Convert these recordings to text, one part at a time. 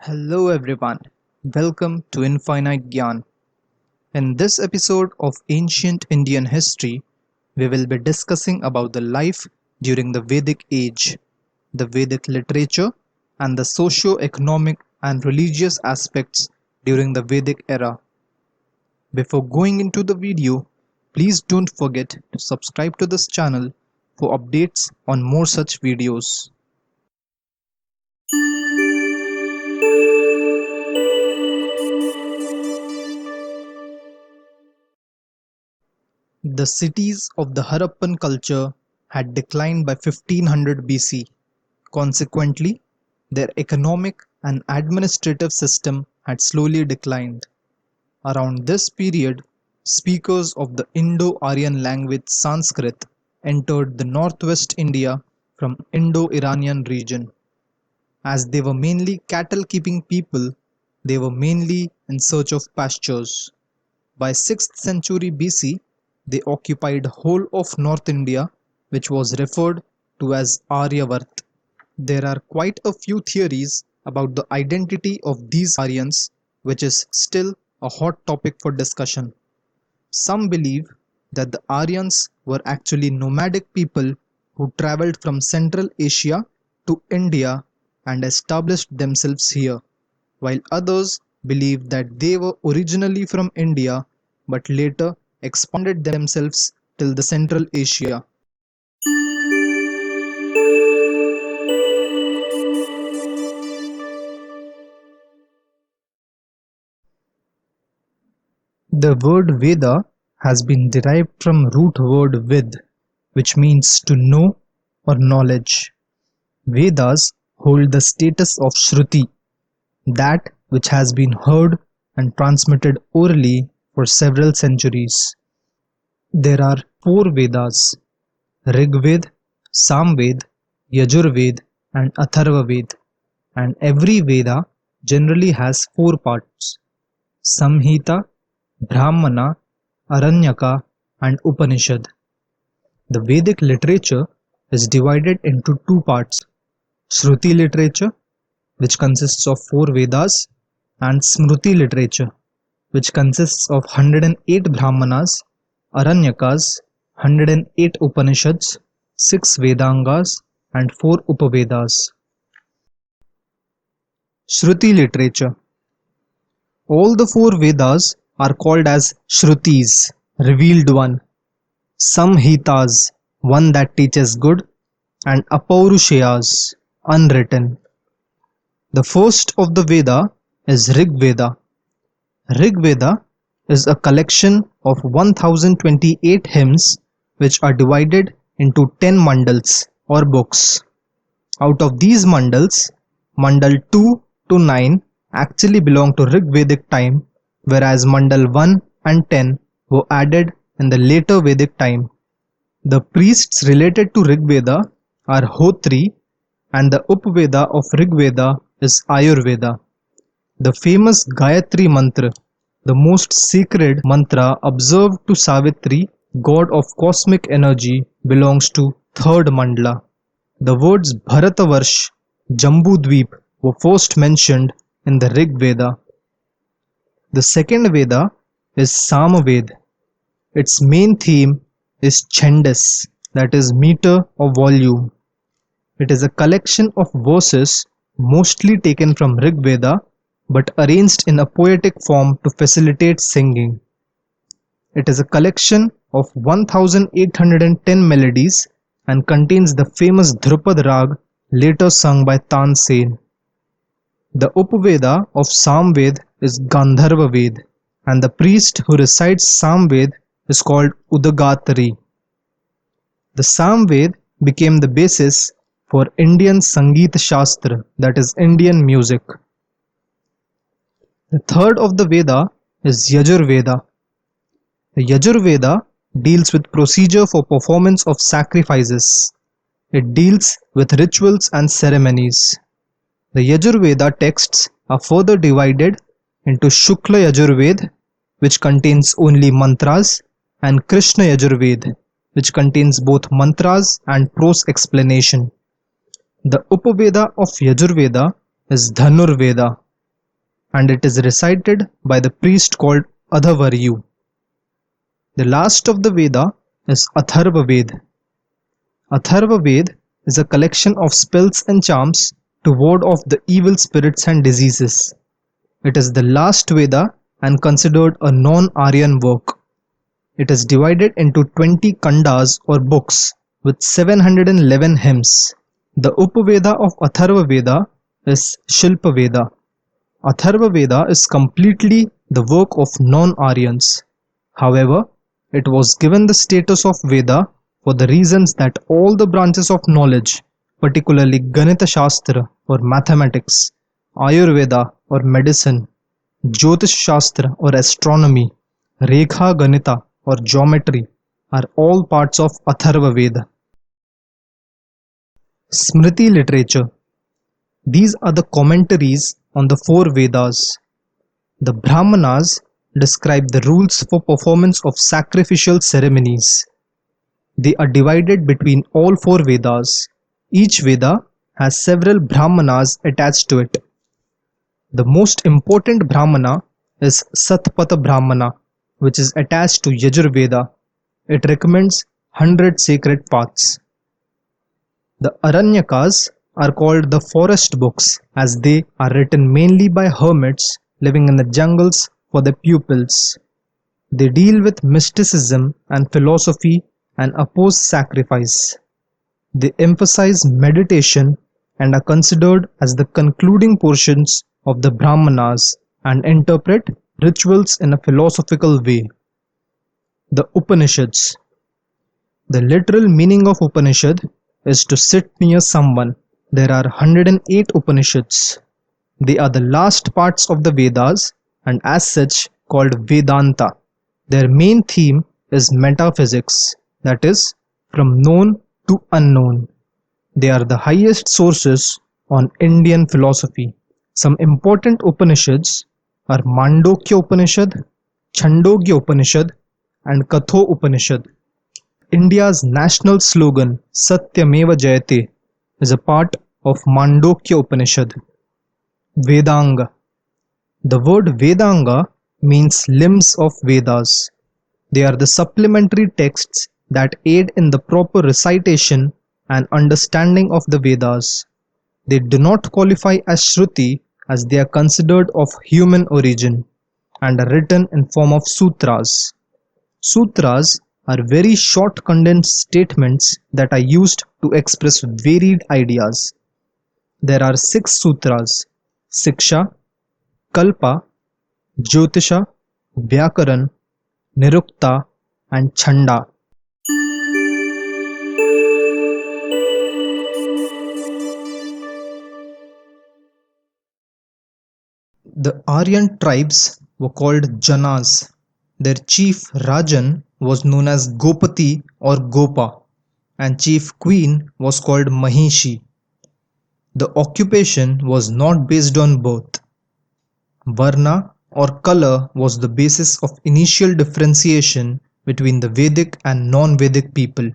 Hello everyone, welcome to Infinite Gyan. In this episode of Ancient Indian History, we will be discussing about the life during the Vedic age, the Vedic literature, and the socio-economic and religious aspects during the Vedic era. Before going into the video, please don't forget to subscribe to this channel for updates on more such videos. The cities of the Harappan culture had declined by 1500 BC. Consequently, their economic and administrative system had slowly declined. Around this period, speakers of the Indo-Aryan language Sanskrit entered the northwest India from Indo-Iranian region. As they were mainly cattle-keeping people, they were mainly in search of pastures. By 6th century BC, they occupied whole of North India, which was referred to as Aryavart. There are quite a few theories about the identity of these Aryans, which is still a hot topic for discussion. Some believe that the Aryans were actually nomadic people who traveled from Central Asia to India and established themselves here, while others believe that they were originally from India but later expanded themselves till the Central Asia. The word Veda has been derived from root word Vid, which means to know or knowledge. Vedas hold the status of Shruti, that which has been heard and transmitted orally for several centuries. There are four Vedas: Rigved, Samved, Yajurved, and Atharvaved, and every Veda generally has four parts: Samhita, Brahmana, Aranyaka, and Upanishad. The Vedic literature is divided into two parts: Shruti literature, which consists of four Vedas, and Smruti literature, which consists of 108 Brahmanas, Aranyakas, 108 Upanishads, 6 Vedangas, and 4 Upavedas. Shruti literature. All the four Vedas are called as Shrutis, revealed one, Samhitas, one that teaches good, and Apaurusheyas, unwritten. The first of the Veda is Rig Veda. Rig Veda is a collection of 1028 hymns which are divided into 10 mandals or books. Out of these mandals, mandal 2 to 9 actually belong to Rig Vedic time, whereas mandal 1 and 10 were added in the later Vedic time. The priests related to Rig Veda are Hotri, and the Upveda of Rig Veda is Ayurveda. The famous Gayatri mantra, the most sacred mantra observed to Savitri, god of cosmic energy, belongs to third mandala. The words Bharatavarsh, Jambudvip were first mentioned in the Rig Veda. The second Veda is Samaved. Its main theme is Chandas, that is meter or volume. It is a collection of verses mostly taken from Rig Veda but arranged in a poetic form to facilitate singing. It is a collection of 1810 melodies and contains the famous Dhrupad Rag later sung by Tansen. The Upveda of Samved is Gandharva Ved, and the priest who recites Samved is called Udagatari. The Samved became the basis for Indian Sangeet Shastra, that is Indian music. The third of the Veda is Yajurveda. The Yajurveda deals with procedure for performance of sacrifices. It deals with rituals and ceremonies. The Yajurveda texts are further divided into Shukla Yajurved, which contains only mantras, and Krishna Yajurved, which contains both mantras and prose explanation. The Upaveda of Yajurveda is Dhanurveda, and it is recited by the priest called Adhavaryu. The last of the Veda is Atharva Ved. Atharva Ved is a collection of spells and charms to ward off the evil spirits and diseases. It is the last Veda and considered a non-Aryan work. It is divided into 20 kandas or books with 711 hymns. The Upaveda of Atharva Veda is Shilpa Veda. Atharva Veda is completely the work of non-Aryans. However, it was given the status of Veda for the reasons that all the branches of knowledge, particularly Ganita Shastra or mathematics, Ayurveda or medicine, Jyotish Shastra or astronomy, Rekha Ganita or geometry, are all parts of Atharva Veda. Smriti literature. These are the commentaries on the four Vedas. The Brahmanas describe the rules for performance of sacrificial ceremonies. They are divided between all four Vedas. Each Veda has several Brahmanas attached to it. The most important Brahmana is Satpatha Brahmana, which is attached to Yajurveda. It recommends 100 sacred paths. The Aranyakas are called the forest books as they are written mainly by hermits living in the jungles for their pupils. They deal with mysticism and philosophy and oppose sacrifice. They emphasize meditation and are considered as the concluding portions of the Brahmanas and interpret rituals in a philosophical way. The Upanishads. The literal meaning of Upanishad is to sit near someone. There are 108 Upanishads. They are the last parts of the Vedas and as such called Vedanta. Their main theme is metaphysics, that is, from known to unknown. They are the highest sources on Indian philosophy. Some important Upanishads are Mandukya Upanishad, Chandogya Upanishad, and Katho Upanishad. India's national slogan Satyameva Jayate is a part of Mandukya Upanishad. Vedanga. The word Vedanga means limbs of Vedas. They are the supplementary texts that aid in the proper recitation and understanding of the Vedas. They do not qualify as Shruti as they are considered of human origin and are written in form of sutras. Sutras are very short condensed statements that are used to express varied ideas. There are 6 sutras: Siksha, Kalpa, Jyotisha, Vyakaran, Nirukta, and Chanda. The Aryan tribes were called Janas. Their chief Rajan was known as Gopati or Gopa, and chief queen was called Mahishi. The occupation was not based on birth. Varna or color was the basis of initial differentiation between the Vedic and non-Vedic people.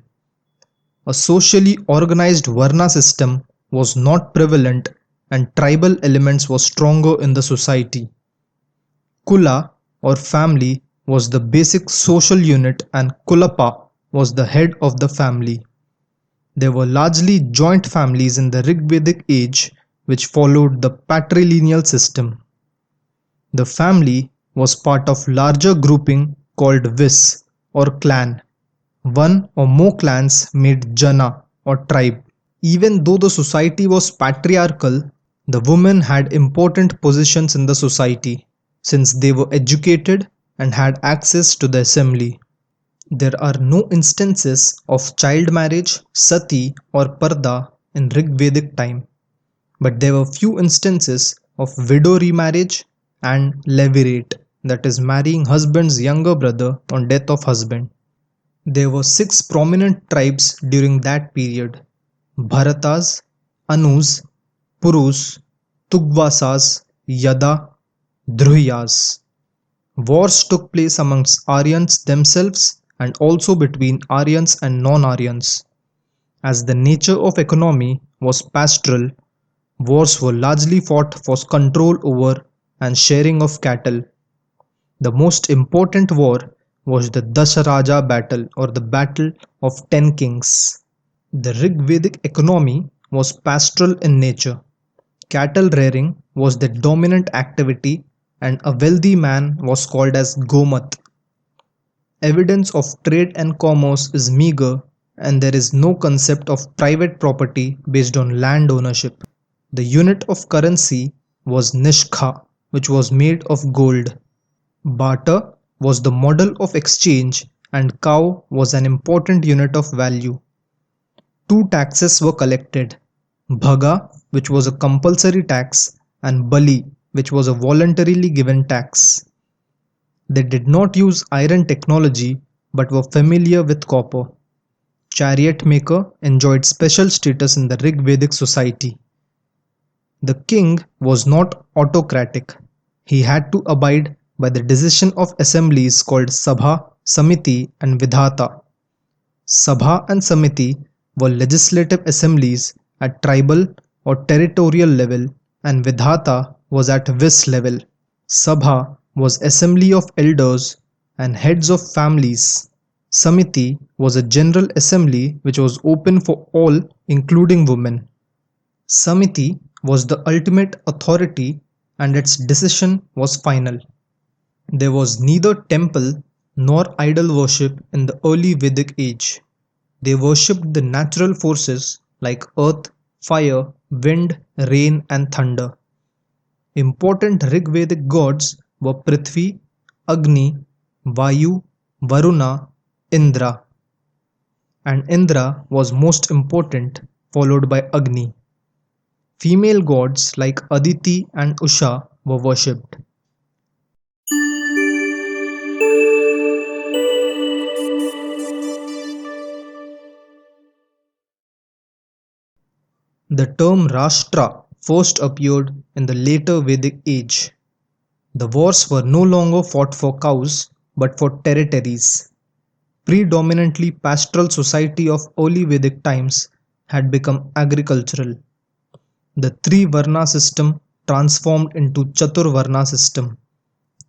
A socially organized Varna system was not prevalent and tribal elements were stronger in the society. Kula or family was the basic social unit and Kulapa was the head of the family. There were largely joint families in the Rigvedic age which followed the patrilineal system. The family was part of larger grouping called Vis or clan. One or more clans made Jana or tribe. Even though the society was patriarchal, the women had important positions in the society since they were educated and had access to the assembly. There are no instances of child marriage, sati or parda in Rigvedic time, but there were few instances of widow remarriage and levirate, that is marrying husband's younger brother on death of husband. There were 6 prominent tribes during that period: Bharatas, Anus, Purus, Tugvasas, Yada, Druhyas. Wars took place amongst Aryans themselves and also between Aryans and non-Aryans. As the nature of economy was pastoral, wars were largely fought for control over and sharing of cattle. The most important war was the Dasaraja battle or the Battle of Ten Kings. The Rigvedic economy was pastoral in nature. Cattle rearing was the dominant activity and a wealthy man was called as Gomat. Evidence of trade and commerce is meager and there is no concept of private property based on land ownership. The unit of currency was Nishkha, which was made of gold. Barter was the model of exchange and cow was an important unit of value. Two taxes were collected: bhaga, which was a compulsory tax, and bali, which was a voluntarily given tax. They did not use iron technology but were familiar with copper. Chariot maker enjoyed special status in the Rigvedic society. The king was not autocratic. He had to abide by the decision of assemblies called Sabha, Samiti, and Vidhata. Sabha and Samiti were legislative assemblies at tribal or territorial level, and Vidhata was at Vis level. Sabha was assembly of elders and heads of families. Samiti was a general assembly which was open for all, including women. Samiti was the ultimate authority and its decision was final. There was neither temple nor idol worship in the early Vedic age. They worshipped the natural forces like earth, fire, wind, rain, and thunder. Important Rigvedic gods were Prithvi, Agni, Vayu, Varuna, Indra, and Indra was most important, followed by Agni. Female gods like Aditi and Usha were worshipped. The term Rashtra first appeared in the later Vedic age. The wars were no longer fought for cows but for territories. Predominantly pastoral society of early Vedic times had become agricultural. The three Varna system transformed into Chatur Varna system.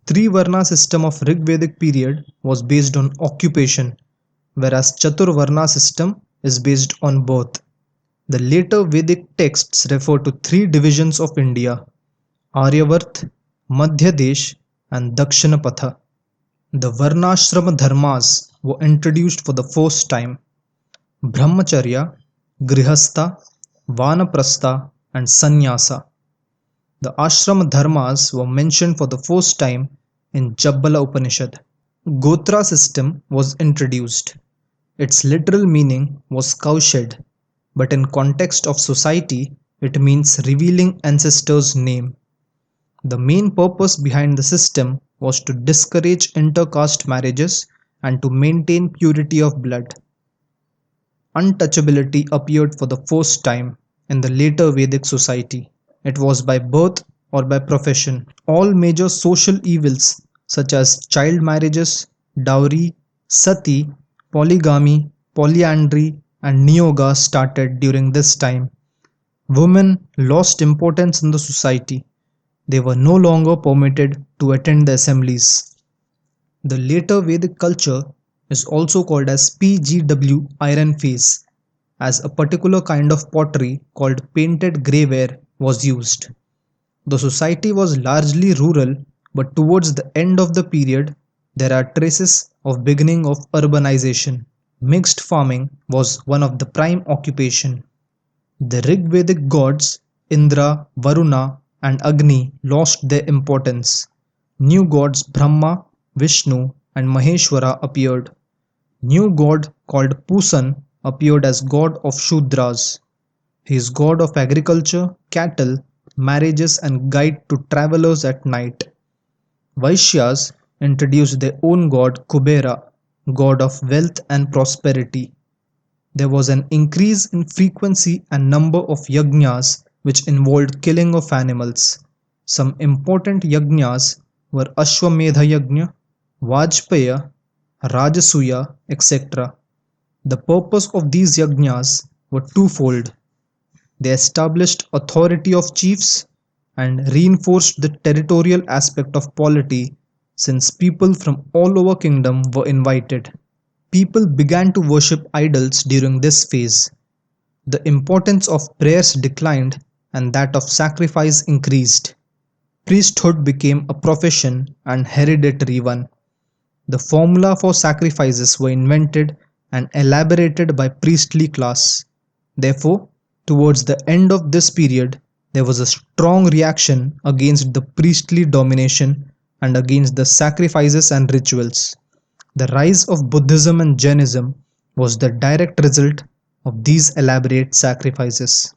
Three Varna system of Rigvedic period was based on occupation, whereas Chatur Varna system is based on birth. The later Vedic texts refer to three divisions of India: Aryavarth, Madhya Desh, and Dakshinapatha. The Varnashrama dharmas were introduced for the first time: Brahmacharya, Grihastha, Vanaprastha, and Sannyasa. The Ashrama dharmas were mentioned for the first time in Jabbala Upanishad. Gotra system was introduced. Its literal meaning was cowshed, but in context of society it means revealing ancestor's name. The main purpose behind the system was to discourage intercaste marriages and to maintain purity of blood. Untouchability appeared for the first time in the later Vedic society. It was by birth or by profession. All major social evils such as child marriages, dowry, sati, polygamy, polyandry, and niyoga started during this time. Women lost importance in the society. They were no longer permitted to attend the assemblies. The later Vedic culture is also called as PGW iron face, as a particular kind of pottery called painted greyware was used. The society was largely rural, but towards the end of the period there are traces of beginning of urbanization. Mixed farming was one of the prime occupation. The Rigvedic gods Indra, Varuna, and Agni lost their importance. New gods Brahma, Vishnu, and Maheshwara appeared. New god called Pusan appeared as god of Shudras. He is god of agriculture, cattle, marriages, and guide to travelers at night. Vaishyas introduced their own god Kubera, god of wealth and prosperity. There was an increase in frequency and number of yajnas which involved killing of animals. Some important yajnas were Ashwamedha Yajna, Vajpaya, Rajasuya, etc. The purpose of these yajnas were twofold. They established authority of chiefs and reinforced the territorial aspect of polity since people from all over kingdom were invited. People began to worship idols during this phase. The importance of prayers declined and that of sacrifice increased. Priesthood became a profession and hereditary one. The formula for sacrifices were invented and elaborated by priestly class. Therefore, towards the end of this period, there was a strong reaction against the priestly domination and against the sacrifices and rituals. The rise of Buddhism and Jainism was the direct result of these elaborate sacrifices.